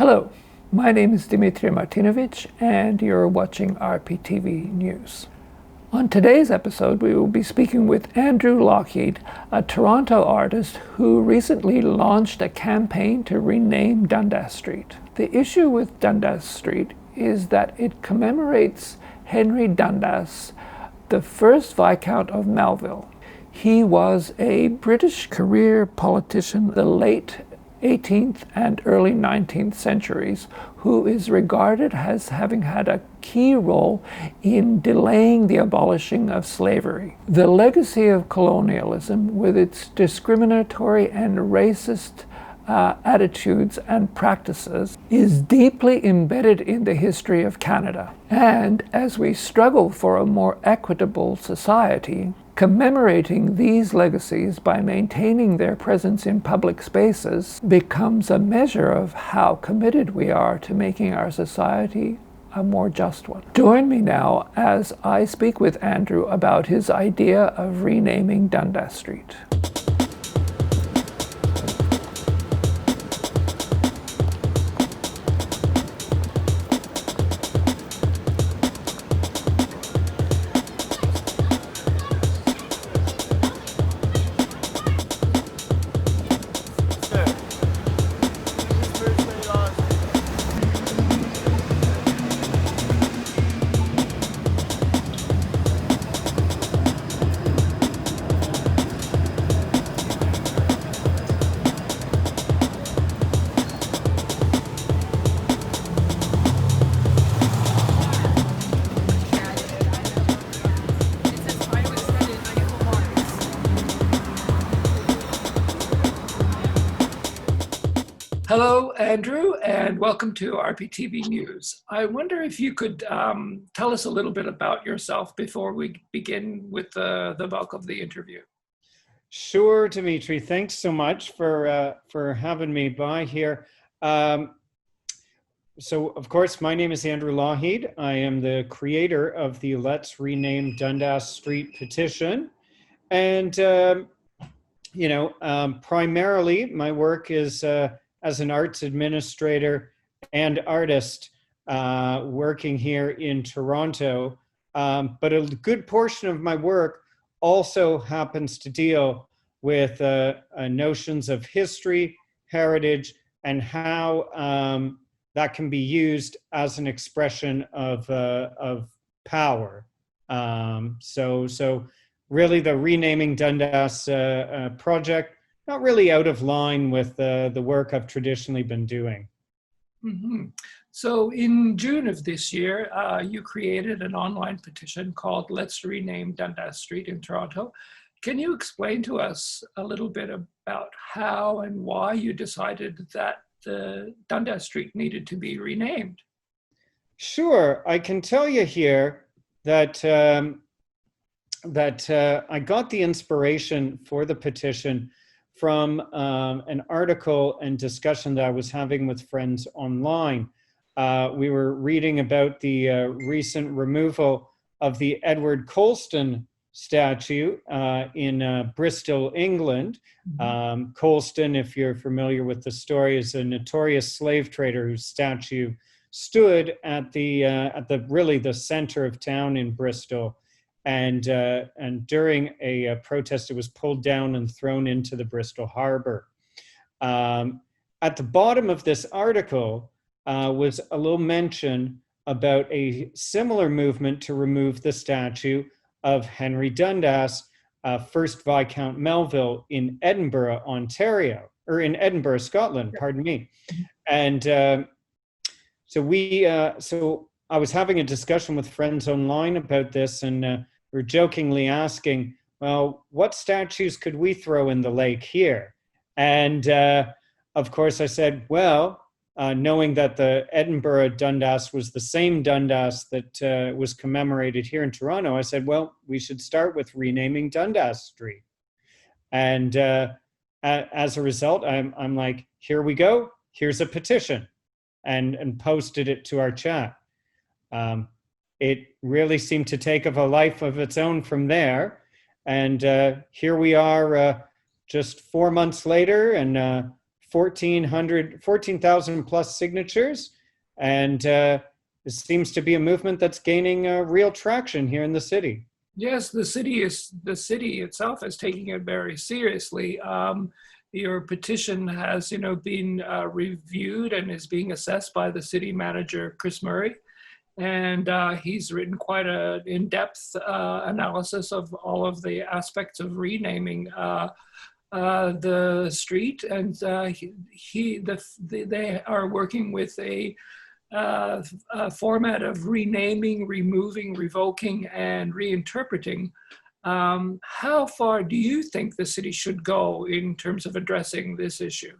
Hello, my name is Dimitri Martinovich and you're watching RPTV News. On today's episode, we will be speaking with Andrew Lochhead, a Toronto artist who recently launched a campaign to rename Dundas Street. The issue with Dundas Street is that it commemorates Henry Dundas, the first Viscount of Melville. He was a British career politician in the late 18th and early 19th centuries, who is regarded as having had a key role in delaying the abolishing of slavery. The legacy of colonialism, with its discriminatory and racist attitudes and practices, is deeply embedded in the history of Canada. And as we struggle for a more equitable society, commemorating these legacies by maintaining their presence in public spaces becomes a measure of how committed we are to making our society a more just one. Join me now as I speak with Andrew about his idea of renaming Dundas Street. Hello, Andrew, and welcome to RPTV News. I wonder if you could tell us a little bit about yourself before we begin with the bulk of the interview. Sure, Dimitri. Thanks so much for having me by here. So, of course, my name is Andrew Lochhead. I am the creator of the Let's Rename Dundas Street petition. And, primarily my work is as an arts administrator and artist working here in Toronto. But a good portion of my work also happens to deal with notions of history, heritage, and how that can be used as an expression of power. So really the Renaming Dundas project, not really out of line with the work I've traditionally been doing. Mm-hmm. So in June of this year, you created an online petition called Let's Rename Dundas Street in Toronto. Can you explain to us a little bit about how and why you decided that the Dundas Street needed to be renamed? Sure. I can tell you here that I got the inspiration for the petition from an article and discussion that I was having with friends online. We were reading about the recent removal of the Edward Colston statue in Bristol, England. Mm-hmm. Colston, if you're familiar with the story, is a notorious slave trader whose statue stood at the really the center of town in Bristol. And during a protest, it was pulled down and thrown into the Bristol Harbor. At the bottom of this article was a little mention about a similar movement to remove the statue of Henry Dundas, first Viscount Melville in Edinburgh, Ontario, or in Edinburgh, Scotland, pardon me. And so I was having a discussion with friends online about this, and we're jokingly asking, well, what statues could we throw in the lake here? And of course I said, well, knowing that the Edinburgh Dundas was the same Dundas that was commemorated here in Toronto, I said, well, we should start with renaming Dundas Street. And as a result, I'm like, here we go. Here's a petition, and posted it to our chat. It really seemed to take of a life of its own from there. And here we are just 4 months later, and 14,000 plus signatures. And it seems to be a movement that's gaining real traction here in the city. Yes, the city itself is taking it very seriously. Your petition has, been reviewed and is being assessed by the city manager, Chris Murray. And he's written quite an in-depth analysis of all of the aspects of renaming the street. And they are working with a format of renaming, removing, revoking, and reinterpreting. How far do you think the city should go in terms of addressing this issue?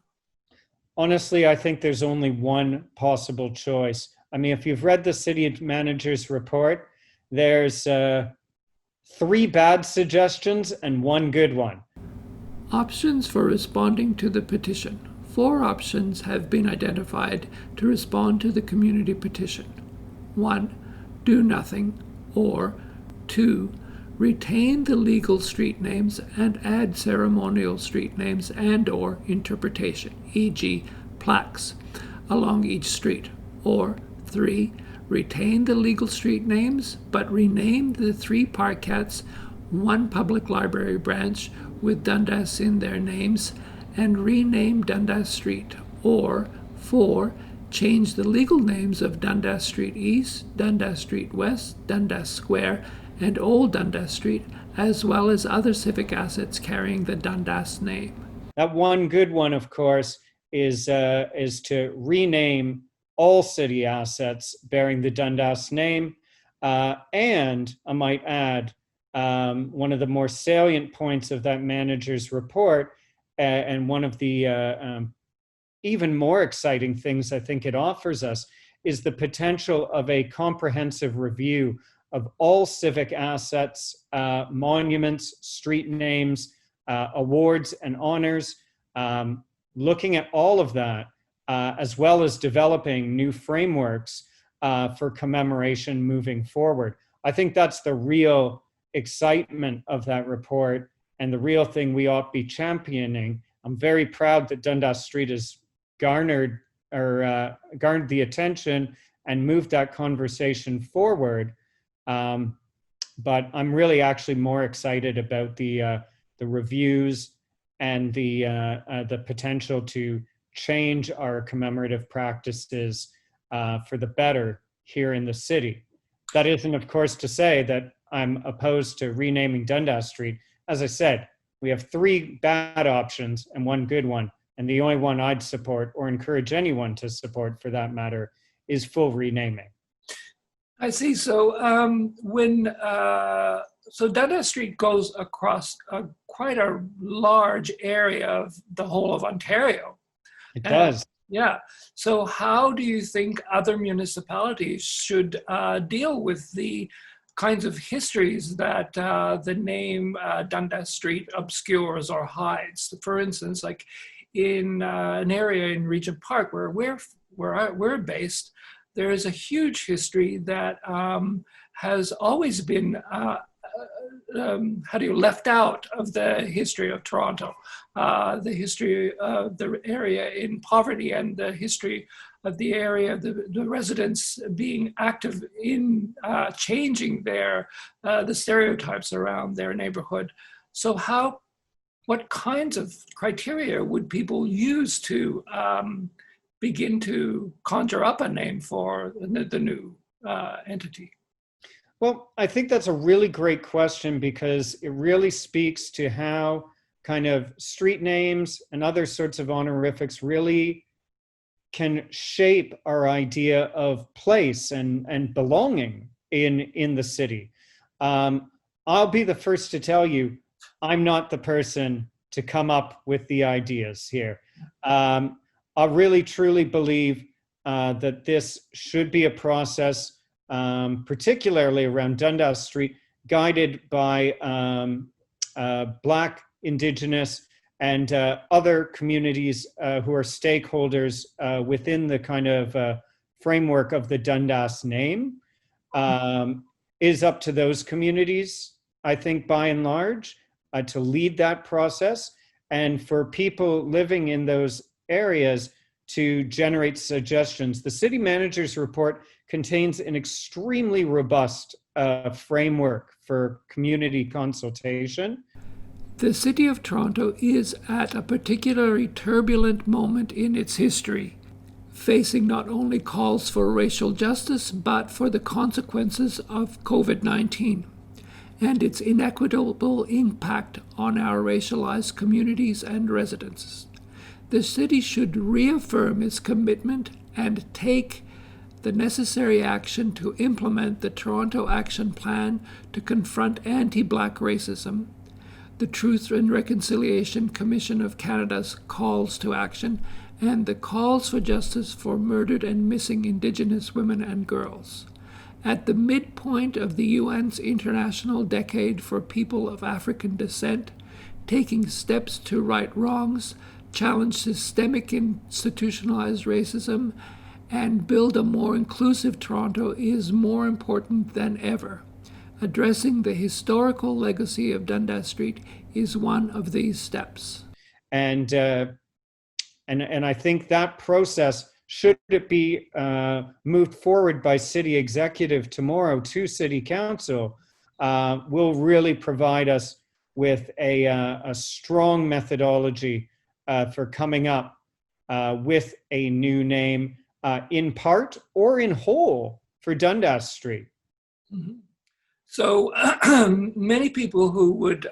Honestly, I think there's only one possible choice. I mean, if you've read the city manager's report, there's 3 bad suggestions and 1 good one. Options for responding to the petition. 4 options have been identified to respond to the community petition. 1. Do nothing. Or 2. Retain the legal street names and add ceremonial street names and/or interpretation, e.g. plaques, along each street. Or 3. Retain the legal street names, but rename the 3 parkettes, 1 public library branch with Dundas in their names, and rename Dundas Street. Or 4. Change the legal names of Dundas Street East, Dundas Street West, Dundas Square, and Old Dundas Street, as well as other civic assets carrying the Dundas name. That one good one, of course, is to rename all city assets bearing the Dundas name. And I might add, one of the more salient points of that manager's report, and one of the even more exciting things I think it offers us, is the potential of a comprehensive review of all civic assets, monuments, street names, awards and honors, looking at all of that, as well as developing new frameworks for commemoration moving forward. I think that's the real excitement of that report and the real thing we ought to be championing. I'm very proud that Dundas Street has garnered the attention and moved that conversation forward. But I'm really actually more excited about the reviews and the potential to change our commemorative practices for the better here in the city. That isn't, of course, to say that I'm opposed to renaming Dundas Street. As I said, we have 3 bad options and 1 good one. And the only one I'd support, or encourage anyone to support for that matter, is full renaming. I see. So so Dundas Street goes across quite a large area of the whole of Ontario. It does. Yeah. So how do you think other municipalities should deal with the kinds of histories that the name Dundas Street obscures or hides? For instance, like in an area in Regent Park where we're based, there is a huge history that has always been left out of the history of Toronto, the history of the area in poverty and the history of the area, the residents being active in changing the stereotypes around their neighborhood. So what kinds of criteria would people use to begin to conjure up a name for the new entity? Well, I think that's a really great question because it really speaks to how kind of street names and other sorts of honorifics really can shape our idea of place and belonging in the city. I'll be the first to tell you, I'm not the person to come up with the ideas here. I really truly believe that this should be a process, particularly around Dundas Street, guided by Black, Indigenous, and other communities who are stakeholders within the kind of framework of the Dundas name. Is up to those communities, I think, by and large, to lead that process. And for people living in those areas to generate suggestions. The city manager's report contains an extremely robust framework for community consultation. The City of Toronto is at a particularly turbulent moment in its history, facing not only calls for racial justice, but for the consequences of COVID-19 and its inequitable impact on our racialized communities and residents. The city should reaffirm its commitment and take the necessary action to implement the Toronto Action Plan to confront anti-Black racism, the Truth and Reconciliation Commission of Canada's calls to action, and the calls for justice for murdered and missing Indigenous women and girls. At the midpoint of the UN's International Decade for People of African Descent, taking steps to right wrongs, challenge systemic institutionalized racism, and build a more inclusive Toronto is more important than ever. Addressing the historical legacy of Dundas Street is one of these steps. And I think that process, should it be moved forward by city executive tomorrow to city council, will really provide us with a strong methodology for coming up with a new name, in part or in whole, for Dundas Street. Mm-hmm. So many people who would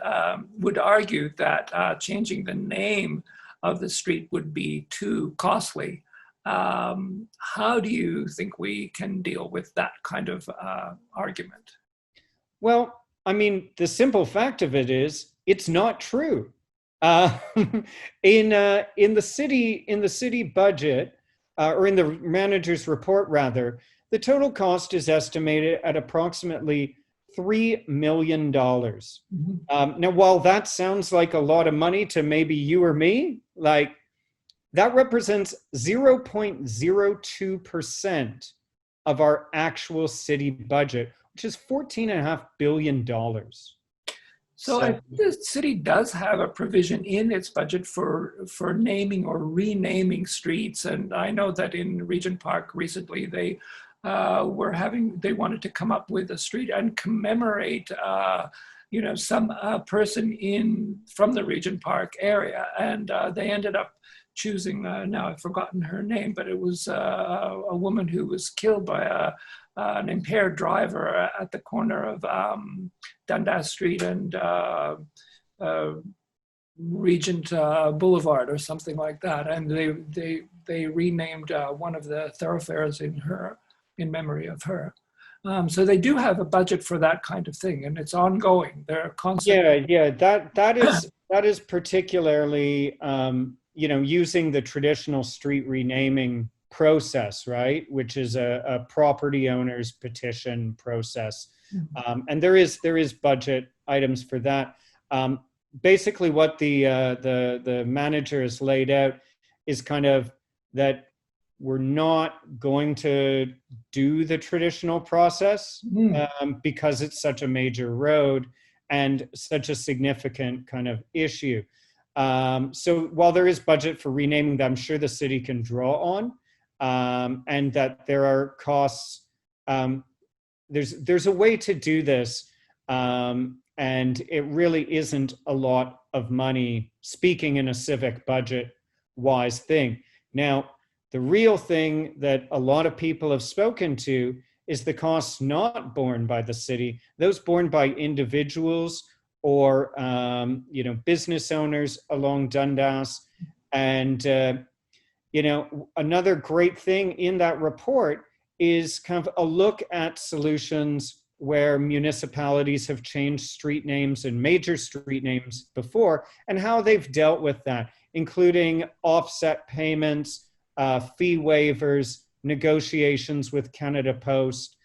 argue that changing the name of the street would be too costly. How do you think we can deal with that kind of argument? Well, I mean, the simple fact of it is, it's not true. In the city budget, or in the manager's report rather, the total cost is estimated at approximately $3 million. Mm-hmm. Now, while that sounds like a lot of money to maybe you or me, like, that represents 0.02% of our actual city budget, which is $14.5 billion. So I think the city does have a provision in its budget for naming or renaming streets. And I know that in Regent Park recently, they wanted to come up with a street and commemorate some person from the Regent Park area. And they ended up choosing, now I've forgotten her name, but it was a woman who was killed by an impaired driver at the corner of Dundas Street and Regent Boulevard or something like that. And they renamed one of the thoroughfares in memory of her. So they do have a budget for that kind of thing, and it's ongoing. They're constantly. Yeah. That is particularly using the traditional street renaming process, right? Which is a property owner's petition process, and there is budget items for that. Basically, what the manager has laid out is kind of that we're not going to do the traditional process because it's such a major road and such a significant kind of issue. So while there is budget for renaming that I'm sure the city can draw on, and that there are costs, there's a way to do this, and it really isn't a lot of money, speaking in a civic budget wise thing. Now, the real thing that a lot of people have spoken to is the costs not borne by the city, those borne by individuals or business owners along Dundas. And another great thing in that report is kind of a look at solutions where municipalities have changed street names and major street names before and how they've dealt with that, including offset payments, fee waivers, negotiations with Canada Post.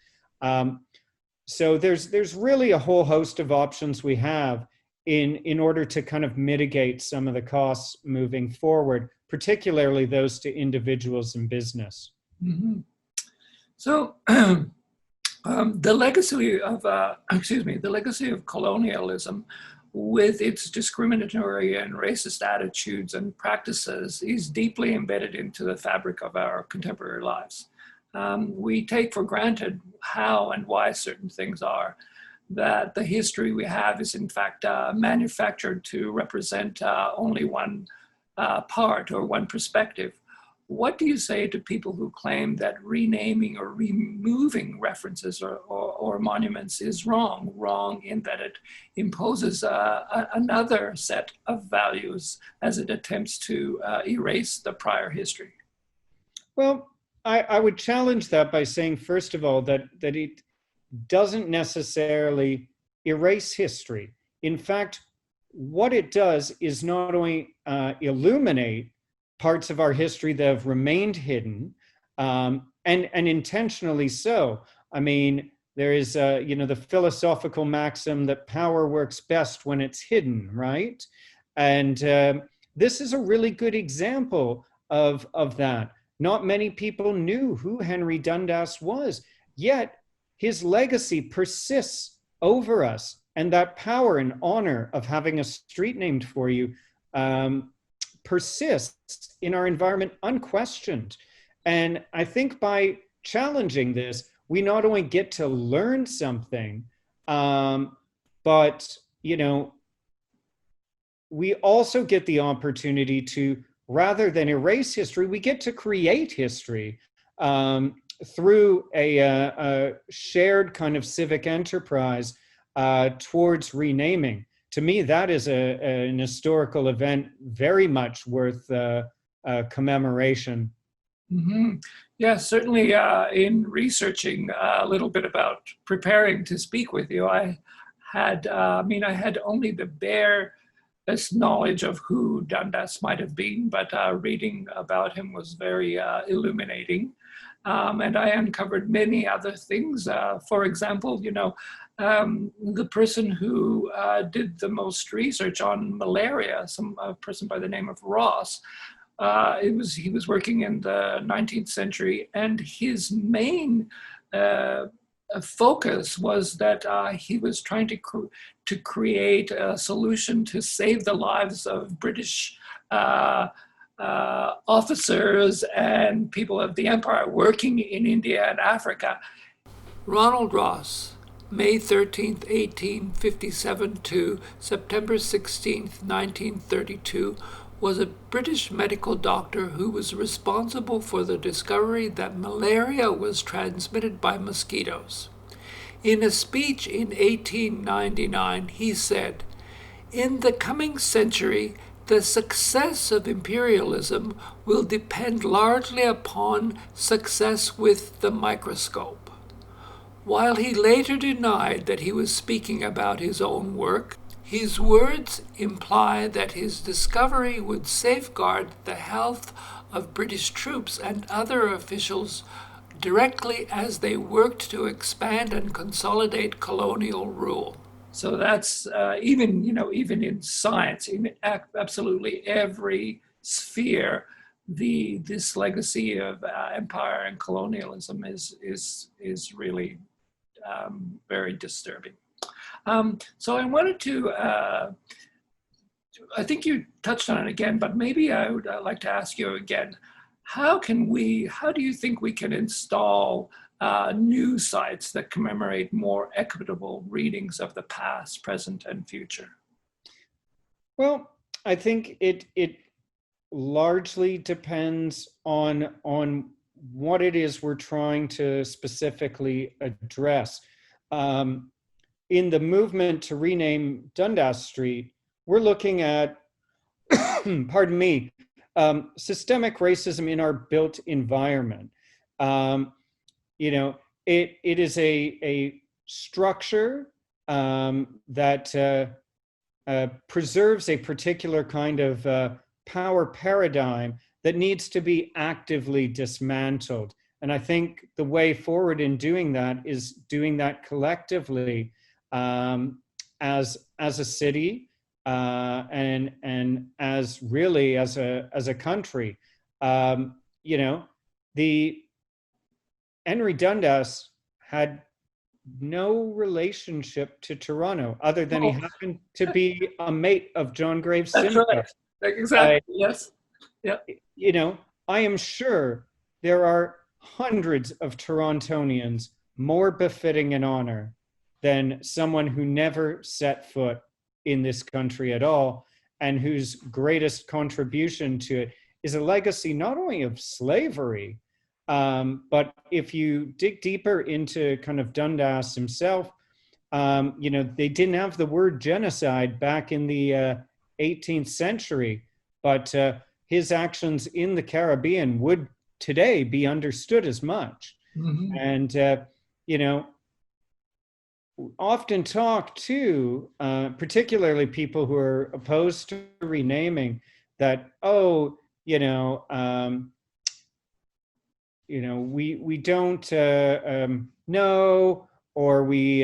So there's really a whole host of options we have in order to kind of mitigate some of the costs moving forward, particularly those to individuals and business. Mm-hmm. So the legacy of colonialism with its discriminatory and racist attitudes and practices, is deeply embedded into the fabric of our contemporary lives. We take for granted how and why certain things are, that the history we have is in fact manufactured to represent only one part or one perspective. What do you say to people who claim that renaming or removing references or monuments is wrong in that it imposes another set of values as it attempts to erase the prior history? Well, I would challenge that by saying, first of all, that it doesn't necessarily erase history. In fact, what it does is not only illuminate parts of our history that have remained hidden, and intentionally so. I mean, there is, the philosophical maxim that power works best when it's hidden, right? And this is a really good example of that. Not many people knew who Henry Dundas was, yet his legacy persists over us, and that power and honor of having a street named for you persists in our environment unquestioned. And I think by challenging this, we not only get to learn something, but we also get the opportunity to, rather than erase history, we get to create history through a shared kind of civic enterprise towards renaming. To me, that is an historical event very much worth commemoration. Mm-hmm. Yeah, certainly in researching a little bit about preparing to speak with you, I had only the barest knowledge of who Dundas might have been, but reading about him was very illuminating. And I uncovered many other things. For example, the person who did the most research on malaria, a person by the name of Ross, he was working in the 19th century, and his main focus was that he was trying to create a solution to save the lives of British officers and people of the empire working in India and Africa. Ronald Ross, May 13th, 1857 to September 16th, 1932, was a British medical doctor who was responsible for the discovery that malaria was transmitted by mosquitoes. In a speech in 1899, he said, "In the coming century, the success of imperialism will depend largely upon success with the microscope." While he later denied that he was speaking about his own work, his words imply that his discovery would safeguard the health of British troops and other officials directly as they worked to expand and consolidate colonial rule. So that's even in science, in absolutely every sphere, this legacy of empire and colonialism is really very disturbing. So I wanted to, I think you touched on it again, but maybe I would like to ask you again, how do you think we can install new sites that commemorate more equitable readings of the past, present, and future? Well, I think it largely depends on what it is we're trying to specifically address. In the movement to rename Dundas Street, we're looking at, pardon me, systemic racism in our built environment. It is a structure that preserves a particular kind of power paradigm that needs to be actively dismantled. And I think the way forward in doing that is doing that collectively as a city and as really as a country. The Henry Dundas had no relationship to Toronto other than he Oh, happened to be a mate of John Graves that's Simcoe. right. Exactly. Yes. Yeah. You know, I am sure there are hundreds of Torontonians more befitting an honor than someone who never set foot in this country at all and whose greatest contribution to it is a legacy not only of slavery, but if you dig deeper into kind of Dundas himself, you know, they didn't have the word genocide back in the 18th century, but his actions in the Caribbean would today be understood as much. Mm-hmm. And, you know, often talk to, particularly people who are opposed to renaming, that, oh, we don't know, or we,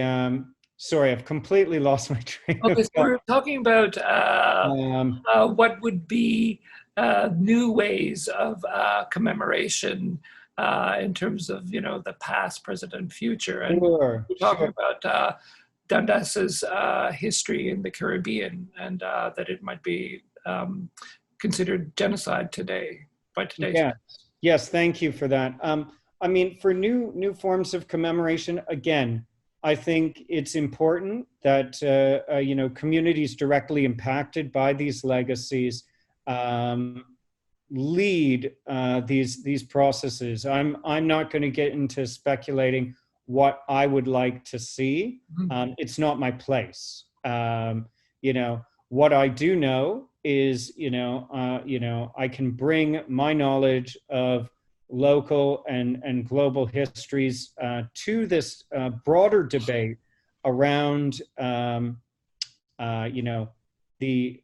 sorry, I've completely lost my train of Okay, so thought. we're talking about what would be new ways of commemoration in terms of, you know, the past, present, and future. And Sure, we're talking sure. about Dundas's history in the Caribbean, and that it might be considered genocide today, by today's. Yeah. Yes, thank you for that. I mean, for new forms of commemoration, again, I think it's important that you know, communities directly impacted by these legacies lead these processes. I'm not going to get into speculating what I would like to see. It's not my place. You know, what I do know is, you know, I can bring my knowledge of local and global histories to this broader debate around, you know, the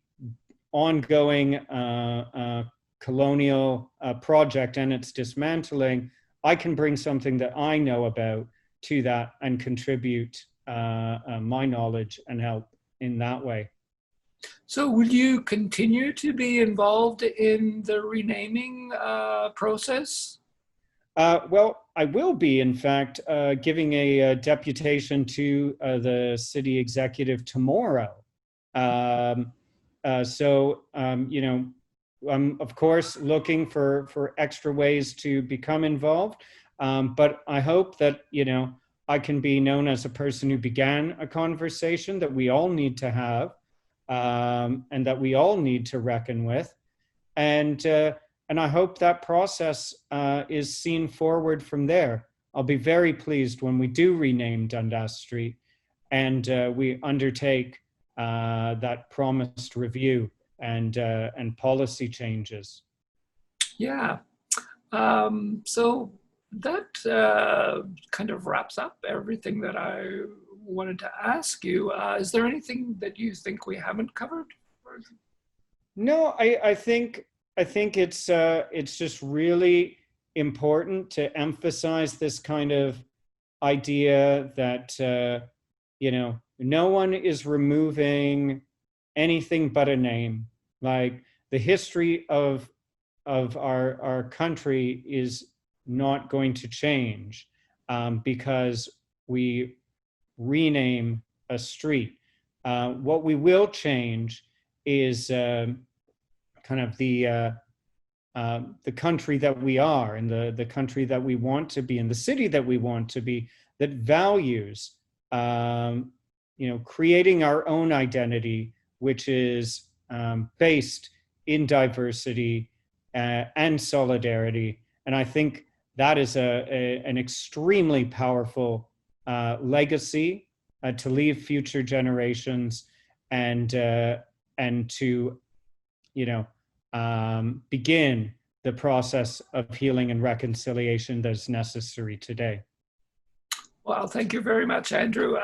ongoing colonial project and its dismantling. I can bring something that I know about to that and contribute my knowledge and help in that way. So will you continue to be involved in the renaming process? Well, I will be, in fact, giving a deputation to the city executive tomorrow. You know, I'm, of course, looking for extra ways to become involved. But I hope that, you know, I can be known as a person who began a conversation that we all need to have, and that we all need to reckon with. And I hope that process is seen forward from there. I'll be very pleased when we do rename Dundas Street and we undertake that promised review and policy changes. Yeah. So that kind of wraps up everything that I wanted to ask you. Is there anything that you think we haven't covered? No, I think it's just really important to emphasize this kind of idea that you know, no one is removing anything but a name. Like, the history of our country is not going to change because we rename a street. What we will change is kind of the country that we are, and the country that we want to be, and the city that we want to be, that values you know, creating our own identity, which is based in diversity and solidarity. And I think that is an extremely powerful legacy to leave future generations, and to, you know, begin the process of healing and reconciliation that's necessary today. Well, thank you very much, Andrew.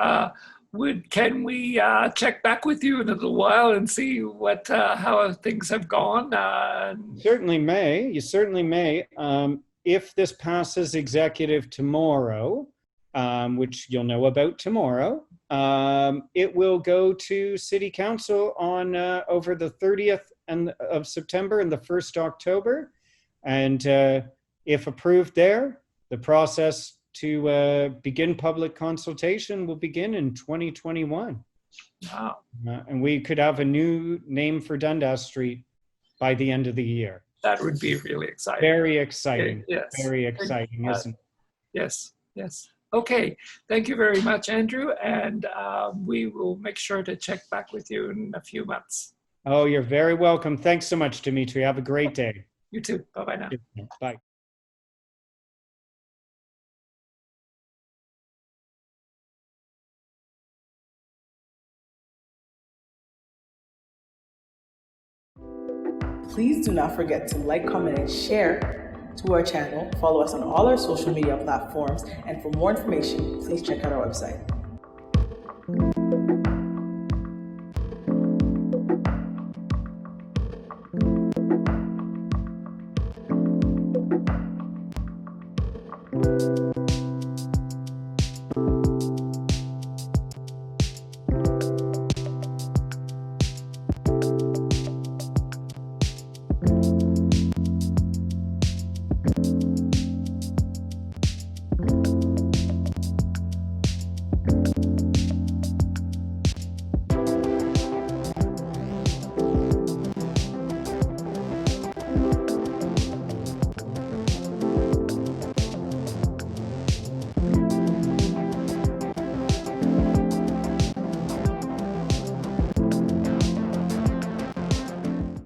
Can we check back with you in a little while and see what how things have gone? You certainly may. You certainly may. If this passes executive tomorrow, which you'll know about tomorrow, it will go to City Council on over the 30th of September and the 1st October. And if approved there, the process to begin public consultation will begin in 2021. Wow. And we could have a new name for Dundas Street by the end of the year. That would be really exciting. Very exciting. Yes. Very exciting, isn't it? Yes, yes. Okay, thank you very much, Andrew. And we will make sure to check back with you in a few months. Oh, you're very welcome. Thanks so much, Dimitri. Have a great day. You too. Bye-bye now. Bye. Please do not forget to like, comment, and share to our channel. Follow us on all our social media platforms. And for more information, please check out our website.